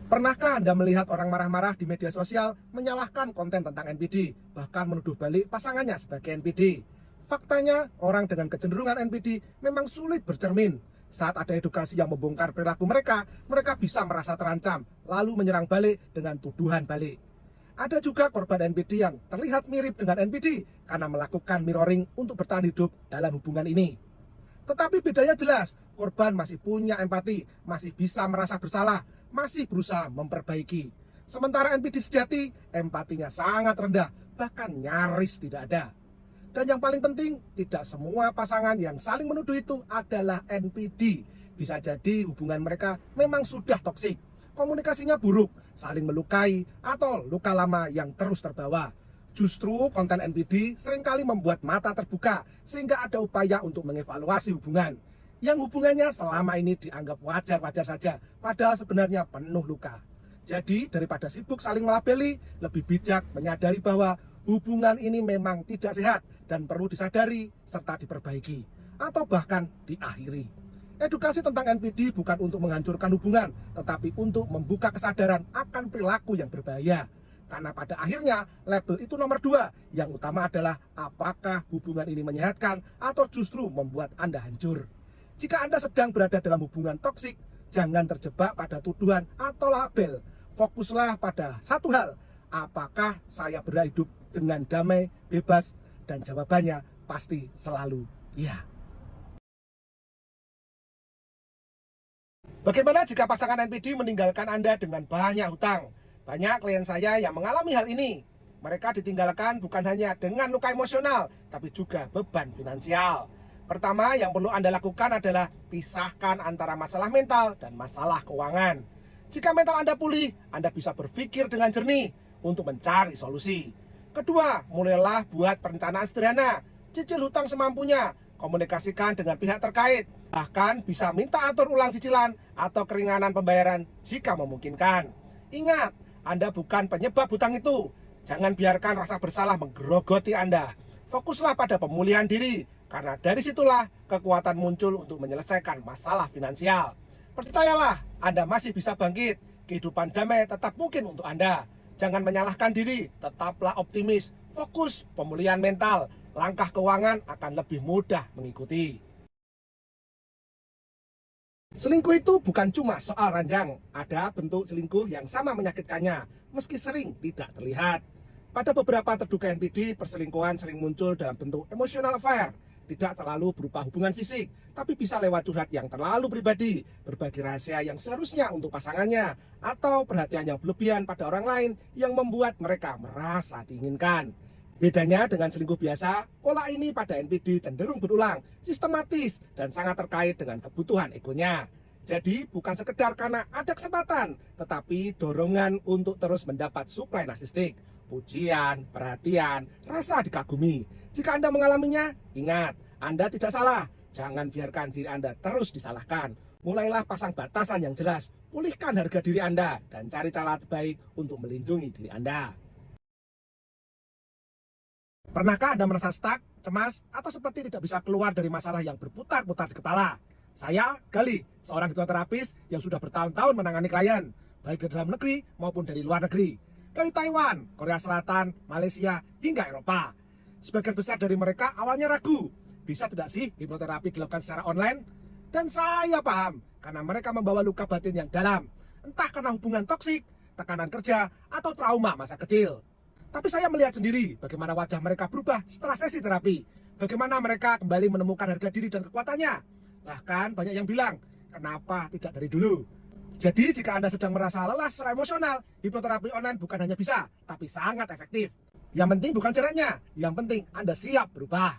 Pernahkah Anda melihat orang marah-marah di media sosial menyalahkan konten tentang NPD, bahkan menuduh balik pasangannya sebagai NPD? Faktanya, orang dengan kecenderungan NPD memang sulit bercermin. Saat ada edukasi yang membongkar perilaku mereka, mereka bisa merasa terancam, lalu menyerang balik dengan tuduhan balik. Ada juga korban NPD yang terlihat mirip dengan NPD karena melakukan mirroring untuk bertahan hidup dalam hubungan ini. Tetapi bedanya jelas, korban masih punya empati, masih bisa merasa bersalah, masih berusaha memperbaiki. Sementara NPD sejati, empatinya sangat rendah, bahkan nyaris tidak ada. Dan yang paling penting, tidak semua pasangan yang saling menuduh itu adalah NPD. Bisa jadi hubungan mereka memang sudah toksik, komunikasinya buruk, saling melukai, atau luka lama yang terus terbawa. Justru konten NPD seringkali membuat mata terbuka, sehingga ada upaya untuk mengevaluasi hubungan yang hubungannya selama ini dianggap wajar-wajar saja, padahal sebenarnya penuh luka. Jadi daripada sibuk saling melabeli, lebih bijak menyadari bahwa hubungan ini memang tidak sehat dan perlu disadari serta diperbaiki, atau bahkan diakhiri. Edukasi tentang NPD bukan untuk menghancurkan hubungan, tetapi untuk membuka kesadaran akan perilaku yang berbahaya. Karena pada akhirnya label itu nomor 2, yang utama adalah apakah hubungan ini menyehatkan atau justru membuat Anda hancur. Jika Anda sedang berada dalam hubungan toksik, jangan terjebak pada tuduhan atau label. Fokuslah pada satu hal, apakah saya berhidup dengan damai, bebas, dan jawabannya pasti selalu ya. Bagaimana jika pasangan NPD meninggalkan Anda dengan banyak hutang? Banyak klien saya yang mengalami hal ini. Mereka ditinggalkan bukan hanya dengan luka emosional, tapi juga beban finansial. Pertama yang perlu Anda lakukan adalah pisahkan antara masalah mental dan masalah keuangan. Jika mental Anda pulih, Anda bisa berpikir dengan jernih untuk mencari solusi. Kedua, mulailah buat perencanaan sederhana, cicil hutang semampunya, komunikasikan dengan pihak terkait, bahkan bisa minta atur ulang cicilan atau keringanan pembayaran jika memungkinkan. Ingat, Anda bukan penyebab hutang itu. Jangan biarkan rasa bersalah menggerogoti Anda. Fokuslah pada pemulihan diri, karena dari situlah kekuatan muncul untuk menyelesaikan masalah finansial. Percayalah, Anda masih bisa bangkit. Kehidupan damai tetap mungkin untuk Anda. Jangan menyalahkan diri, tetaplah optimis. Fokus pemulihan mental, langkah keuangan akan lebih mudah mengikuti. Selingkuh itu bukan cuma soal ranjang, ada bentuk selingkuh yang sama menyakitkannya, meski sering tidak terlihat. Pada beberapa terduga NPD, perselingkuhan sering muncul dalam bentuk emotional affair, tidak terlalu berupa hubungan fisik, tapi bisa lewat curhat yang terlalu pribadi, berbagi rahasia yang seharusnya untuk pasangannya, atau perhatian yang berlebihan pada orang lain yang membuat mereka merasa diinginkan. Bedanya dengan selingkuh biasa, pola ini pada NPD cenderung berulang, sistematis, dan sangat terkait dengan kebutuhan egonya. Jadi bukan sekedar karena ada kesempatan, tetapi dorongan untuk terus mendapat suplai narsistik, pujian, perhatian, rasa dikagumi. Jika Anda mengalaminya, ingat, Anda tidak salah. Jangan biarkan diri Anda terus disalahkan. Mulailah pasang batasan yang jelas, pulihkan harga diri Anda, dan cari cara terbaik untuk melindungi diri Anda. Pernahkah Anda merasa stuck, cemas, atau seperti tidak bisa keluar dari masalah yang berputar-putar di kepala? Saya, Gali, seorang hipnoterapis yang sudah bertahun-tahun menangani klien, baik dari dalam negeri maupun dari luar negeri. Dari Taiwan, Korea Selatan, Malaysia, hingga Eropa. Sebagian besar dari mereka awalnya ragu, bisa tidak sih hipnoterapi dilakukan secara online? Dan saya paham, karena mereka membawa luka batin yang dalam, entah karena hubungan toksik, tekanan kerja, atau trauma masa kecil. Tapi saya melihat sendiri bagaimana wajah mereka berubah setelah sesi terapi. Bagaimana mereka kembali menemukan harga diri dan kekuatannya. Bahkan banyak yang bilang, kenapa tidak dari dulu? Jadi jika Anda sedang merasa lelah secara emosional, hipnoterapi online bukan hanya bisa, tapi sangat efektif. Yang penting bukan caranya, yang penting Anda siap berubah.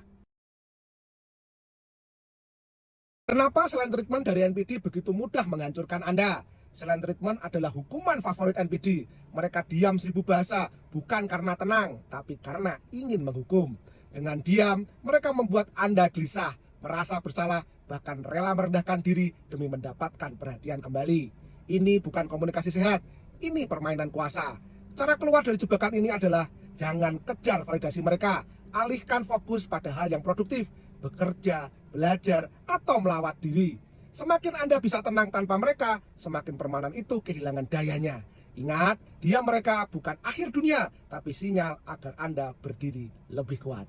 Kenapa selain treatment dari NPD begitu mudah menghancurkan Anda? Selain treatment adalah hukuman favorit NPD. Mereka diam 1000 bahasa, bukan karena tenang, tapi karena ingin menghukum. Dengan diam, mereka membuat Anda gelisah, merasa bersalah, bahkan rela merendahkan diri demi mendapatkan perhatian kembali. Ini bukan komunikasi sehat, ini permainan kuasa. Cara keluar dari jebakan ini adalah jangan kejar validasi mereka, alihkan fokus pada hal yang produktif, bekerja, belajar, atau melawat diri. Semakin Anda bisa tenang tanpa mereka, semakin permainan itu kehilangan dayanya. Ingat, diam mereka bukan akhir dunia, tapi sinyal agar Anda berdiri lebih kuat.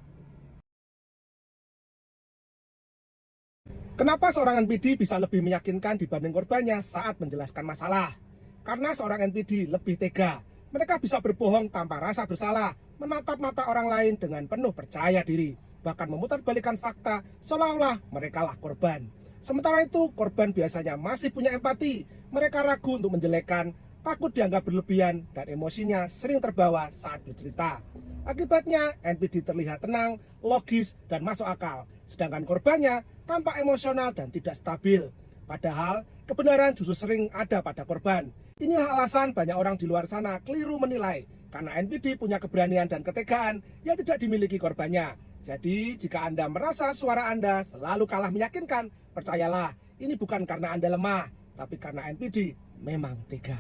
Kenapa seorang NPD bisa lebih meyakinkan dibanding korbannya saat menjelaskan masalah? Karena seorang NPD lebih tega. Mereka bisa berbohong tanpa rasa bersalah, menatap mata orang lain dengan penuh percaya diri, bahkan memutarbalikkan fakta seolah-olah merekalah korban. Sementara itu, korban biasanya masih punya empati. Mereka ragu untuk menjelekkan, takut dianggap berlebihan, dan emosinya sering terbawa saat bercerita. Akibatnya, NPD terlihat tenang, logis, dan masuk akal. Sedangkan korbannya tampak emosional dan tidak stabil. Padahal, kebenaran justru sering ada pada korban. Inilah alasan banyak orang di luar sana keliru menilai, karena NPD punya keberanian dan ketegaan yang tidak dimiliki korbannya. Jadi, jika Anda merasa suara Anda selalu kalah meyakinkan, percayalah, ini bukan karena Anda lemah, tapi karena NPD memang tega.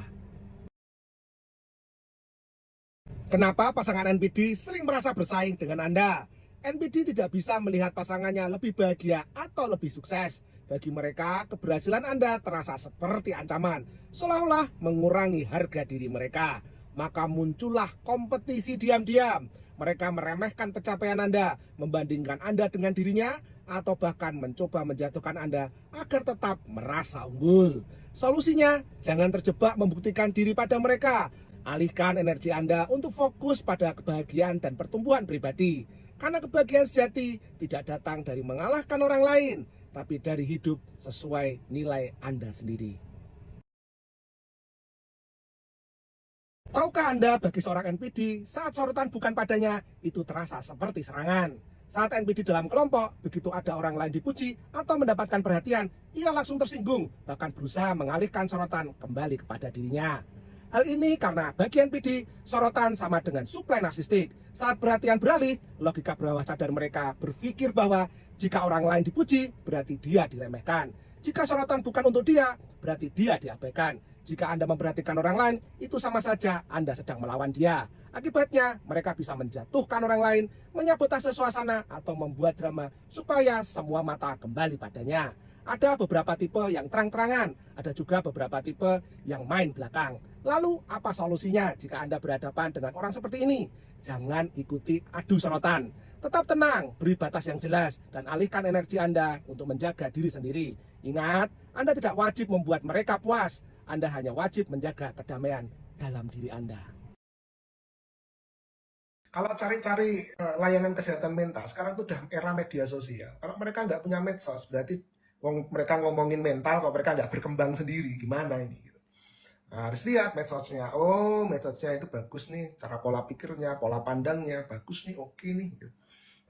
Kenapa pasangan NPD sering merasa bersaing dengan Anda? NPD tidak bisa melihat pasangannya lebih bahagia atau lebih sukses. Bagi mereka, keberhasilan Anda terasa seperti ancaman, seolah-olah mengurangi harga diri mereka. Maka muncullah kompetisi diam-diam. Mereka meremehkan pencapaian Anda, membandingkan Anda dengan dirinya, atau bahkan mencoba menjatuhkan Anda agar tetap merasa unggul. Solusinya, jangan terjebak membuktikan diri pada mereka. Alihkan energi Anda untuk fokus pada kebahagiaan dan pertumbuhan pribadi. Karena kebahagiaan sejati tidak datang dari mengalahkan orang lain, tapi dari hidup sesuai nilai Anda sendiri. Tahukah Anda bagi seorang NPD, saat sorotan bukan padanya, itu terasa seperti serangan. Saat NPD dalam kelompok, begitu ada orang lain dipuji atau mendapatkan perhatian, ia langsung tersinggung, bahkan berusaha mengalihkan sorotan kembali kepada dirinya. Hal ini karena bagi NPD, sorotan sama dengan suplai narsistik. Saat perhatian beralih, logika bawah sadar mereka berpikir bahwa jika orang lain dipuji, berarti dia diremehkan. Jika sorotan bukan untuk dia, berarti dia diabaikan. Jika Anda memperhatikan orang lain, itu sama saja Anda sedang melawan dia. Akibatnya, mereka bisa menjatuhkan orang lain, menyabotase suasana, atau membuat drama supaya semua mata kembali padanya. Ada beberapa tipe yang terang-terangan, ada juga beberapa tipe yang main belakang. Lalu, apa solusinya jika Anda berhadapan dengan orang seperti ini? Jangan ikuti adu sorotan. Tetap tenang, beri batas yang jelas, dan alihkan energi Anda untuk menjaga diri sendiri. Ingat, Anda tidak wajib membuat mereka puas. Anda hanya wajib menjaga kedamaian dalam diri Anda. Kalau cari-cari layanan kesehatan mental, sekarang itu udah era media sosial. Kalau mereka nggak punya medsos, berarti mereka ngomongin mental, kalau mereka nggak berkembang sendiri, gimana ini? Nah, harus lihat medsosnya. Oh, medsosnya itu bagus nih, cara pola pikirnya, pola pandangnya, bagus nih, oke nih.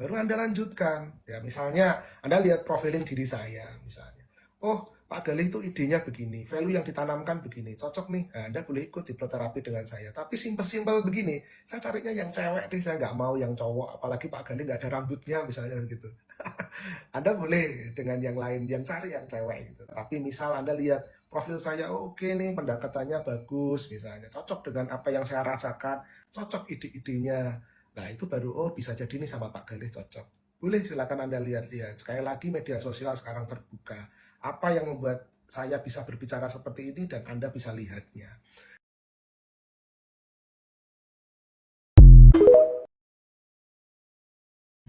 Baru Anda lanjutkan. Ya, misalnya Anda lihat profiling diri saya, misalnya. Oh, Pak Galih itu idenya begini, value yang ditanamkan begini, cocok nih, nah, Anda boleh ikut hipnoterapi dengan saya. Tapi simpel-simpel begini, saya carinya yang cewek deh, saya nggak mau yang cowok, apalagi Pak Galih nggak ada rambutnya, misalnya gitu. Anda boleh dengan yang lain, yang cari yang cewek gitu. Tapi misal Anda lihat profil saya, oh, oke nih, pendekatannya bagus, misalnya, cocok dengan apa yang saya rasakan, cocok ide-idenya. Nah, itu baru, oh, bisa jadi nih sama Pak Galih cocok. Boleh, silakan Anda lihat-lihat. Sekali lagi, media sosial sekarang terbuka. Apa yang membuat saya bisa berbicara seperti ini dan Anda bisa lihatnya.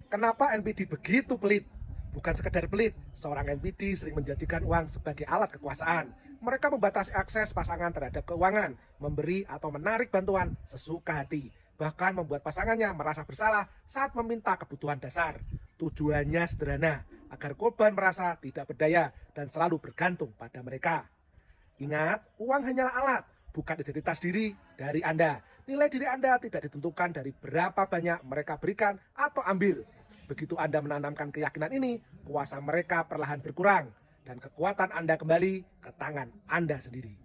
Kenapa NPD begitu pelit? Bukan sekedar pelit, seorang NPD sering menjadikan uang sebagai alat kekuasaan. Mereka membatasi akses pasangan terhadap keuangan, memberi atau menarik bantuan sesuka hati, bahkan membuat pasangannya merasa bersalah saat meminta kebutuhan dasar. Tujuannya sederhana, agar korban merasa tidak berdaya dan selalu bergantung pada mereka. Ingat, uang hanyalah alat, bukan identitas diri dari Anda. Nilai diri Anda tidak ditentukan dari berapa banyak mereka berikan atau ambil. Begitu Anda menanamkan keyakinan ini, kuasa mereka perlahan berkurang, dan kekuatan Anda kembali ke tangan Anda sendiri.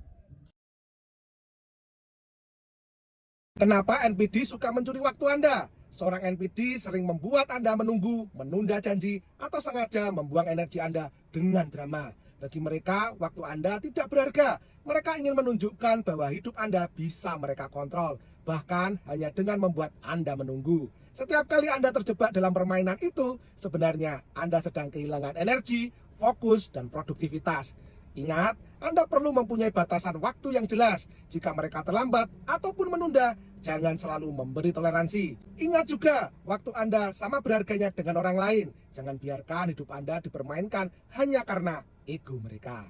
Kenapa NPD suka mencuri waktu Anda? Seorang NPD sering membuat Anda menunggu, menunda janji, atau sengaja membuang energi Anda dengan drama. Bagi mereka, waktu Anda tidak berharga. Mereka ingin menunjukkan bahwa hidup Anda bisa mereka kontrol, bahkan hanya dengan membuat Anda menunggu. Setiap kali Anda terjebak dalam permainan itu, sebenarnya Anda sedang kehilangan energi, fokus, dan produktivitas. Ingat, Anda perlu mempunyai batasan waktu yang jelas. Jika mereka terlambat ataupun menunda, jangan selalu memberi toleransi. Ingat juga, waktu Anda sama berharganya dengan orang lain. Jangan biarkan hidup Anda dipermainkan hanya karena ego mereka.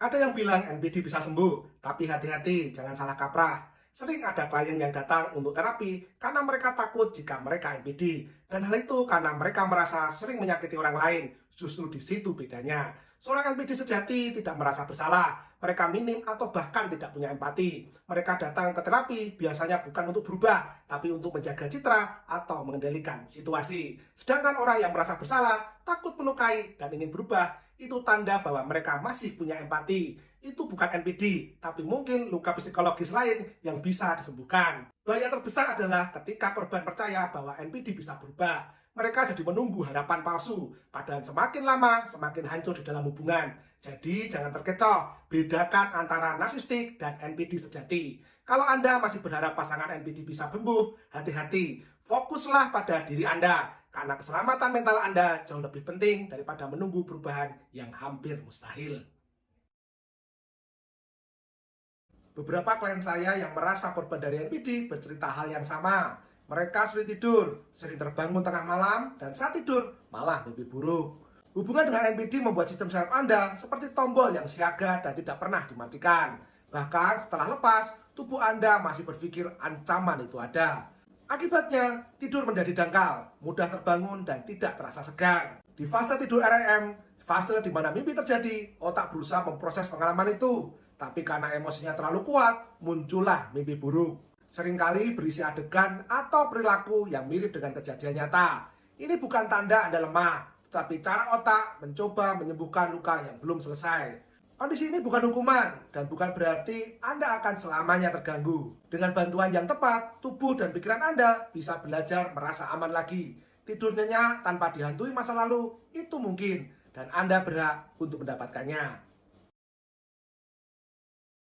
Ada yang bilang NPD bisa sembuh, tapi hati-hati, jangan salah kaprah. Sering ada klien yang datang untuk terapi karena mereka takut jika mereka NPD. Dan hal itu karena mereka merasa sering menyakiti orang lain. Justru di situ bedanya. Seorang NPD sejati tidak merasa bersalah. Mereka minim atau bahkan tidak punya empati. Mereka datang ke terapi biasanya bukan untuk berubah, tapi untuk menjaga citra atau mengendalikan situasi. Sedangkan orang yang merasa bersalah, takut melukai, dan ingin berubah, itu tanda bahwa mereka masih punya empati. Itu bukan NPD, tapi mungkin luka psikologis lain yang bisa disembuhkan. Bahaya terbesar adalah ketika korban percaya bahwa NPD bisa berubah. Mereka jadi menunggu harapan palsu, padahal semakin lama semakin hancur di dalam hubungan. Jadi jangan terkecoh, bedakan antara narsistik dan NPD sejati. Kalau Anda masih berharap pasangan NPD bisa sembuh, hati-hati. Fokuslah pada diri Anda, karena keselamatan mental Anda jauh lebih penting daripada menunggu perubahan yang hampir mustahil. Beberapa klien saya yang merasa korban dari NPD bercerita hal yang sama. Mereka sulit tidur, sering terbangun tengah malam, dan saat tidur malah mimpi buruk. Hubungan dengan NPD membuat sistem saraf Anda seperti tombol yang siaga dan tidak pernah dimatikan. Bahkan setelah lepas, tubuh Anda masih berpikir ancaman itu ada. Akibatnya, tidur menjadi dangkal, mudah terbangun, dan tidak terasa segar. Di fase tidur REM, fase di mana mimpi terjadi, otak berusaha memproses pengalaman itu. Tapi karena emosinya terlalu kuat, muncullah mimpi buruk. Seringkali berisi adegan atau perilaku yang mirip dengan kejadian nyata. Ini bukan tanda Anda lemah, tetapi cara otak mencoba menyembuhkan luka yang belum selesai. Kondisi ini bukan hukuman, dan bukan berarti Anda akan selamanya terganggu. Dengan bantuan yang tepat, tubuh dan pikiran Anda bisa belajar merasa aman lagi. Tidur nyenyak tanpa dihantui masa lalu, itu mungkin, dan Anda berhak untuk mendapatkannya.